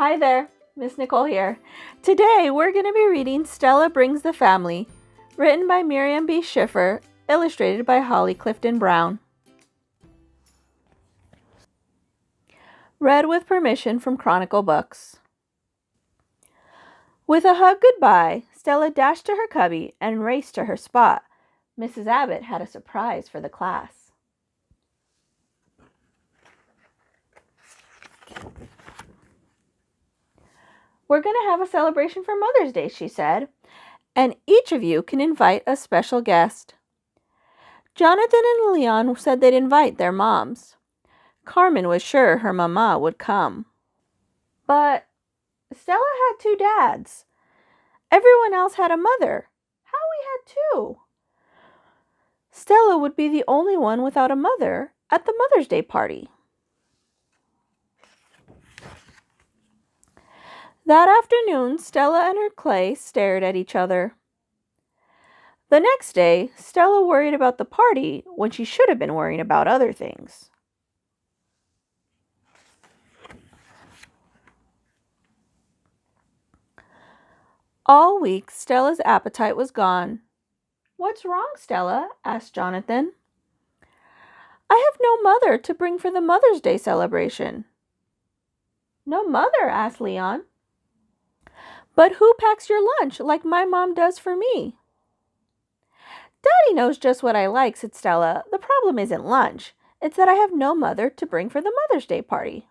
Hi there, Miss Nicole here. Today we're going to be reading Stella Brings the Family, written by Miriam B. Schiffer, illustrated by Holly Clifton Brown. Read with permission from Chronicle Books. With a hug goodbye, Stella dashed to her cubby and raced to her spot. Mrs. Abbott had a surprise for the class. We're going to have a celebration for Mother's Day, she said, and each of you can invite a special guest. Jonathan and Leon said they'd invite their moms. Carmen was sure her mama would come. But Stella had two dads. Everyone else had a mother. Howie had two. Stella would be the only one without a mother at the Mother's Day party. That afternoon, Stella and her clay stared at each other. The next day, Stella worried about the party when she should have been worrying about other things. All week, Stella's appetite was gone. "What's wrong, Stella?" asked Jonathan. "I have no mother to bring for the Mother's Day celebration." "No mother?" asked Leon. "But who packs your lunch like my mom does for me?" "Daddy knows just what I like," said Stella. "The problem isn't lunch. It's that I have no mother to bring for the Mother's Day party."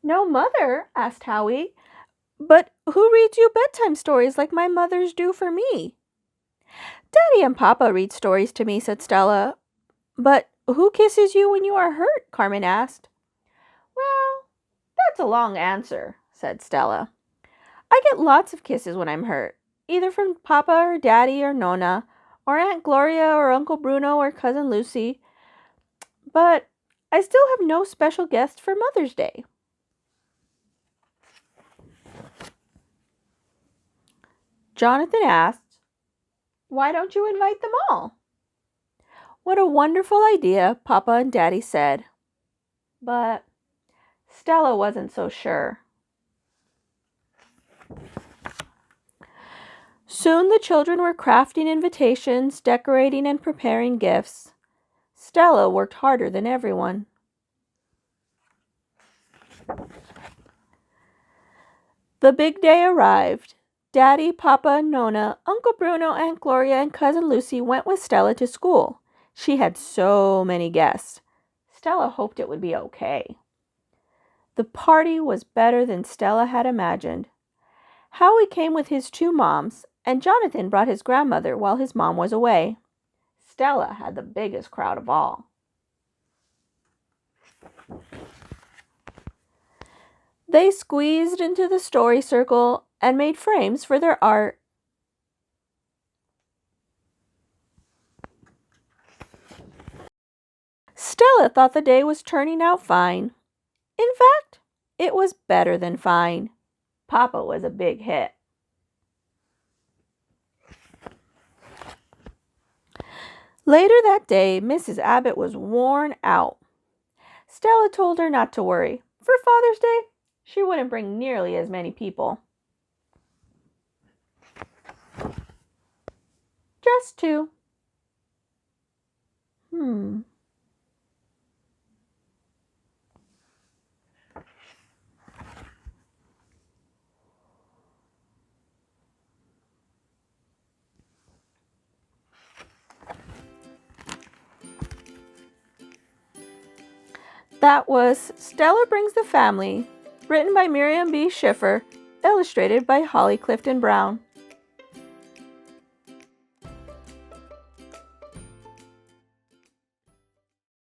"No mother?" asked Howie. "But who reads you bedtime stories like my mothers do for me?" "Daddy and Papa read stories to me," said Stella. "But who kisses you when you are hurt?" Carmen asked. "Well, that's a long answer," said Stella. "I get lots of kisses when I'm hurt, either from Papa or Daddy or Nona, or Aunt Gloria or Uncle Bruno or Cousin Lucy. But I still have no special guest for Mother's Day." Jonathan asked, "Why don't you invite them all?" "What a wonderful idea," Papa and Daddy said. But Stella wasn't so sure. Soon the children were crafting invitations, decorating, and preparing gifts. Stella worked harder than everyone. The big day arrived. Daddy, Papa, Nona, Uncle Bruno, Aunt Gloria, and Cousin Lucy went with Stella to school. She had so many guests. Stella hoped it would be okay. The party was better than Stella had imagined. Howie came with his two moms, and Jonathan brought his grandmother while his mom was away. Stella had the biggest crowd of all. They squeezed into the story circle and made frames for their art. Stella thought the day was turning out fine. In fact, it was better than fine. Papa was a big hit. Later that day, Mrs. Abbott was worn out. Stella told her not to worry. For Father's Day, she wouldn't bring nearly as many people. Just two. That was Stella Brings the Family, written by Miriam B. Schiffer, illustrated by Holly Clifton Brown.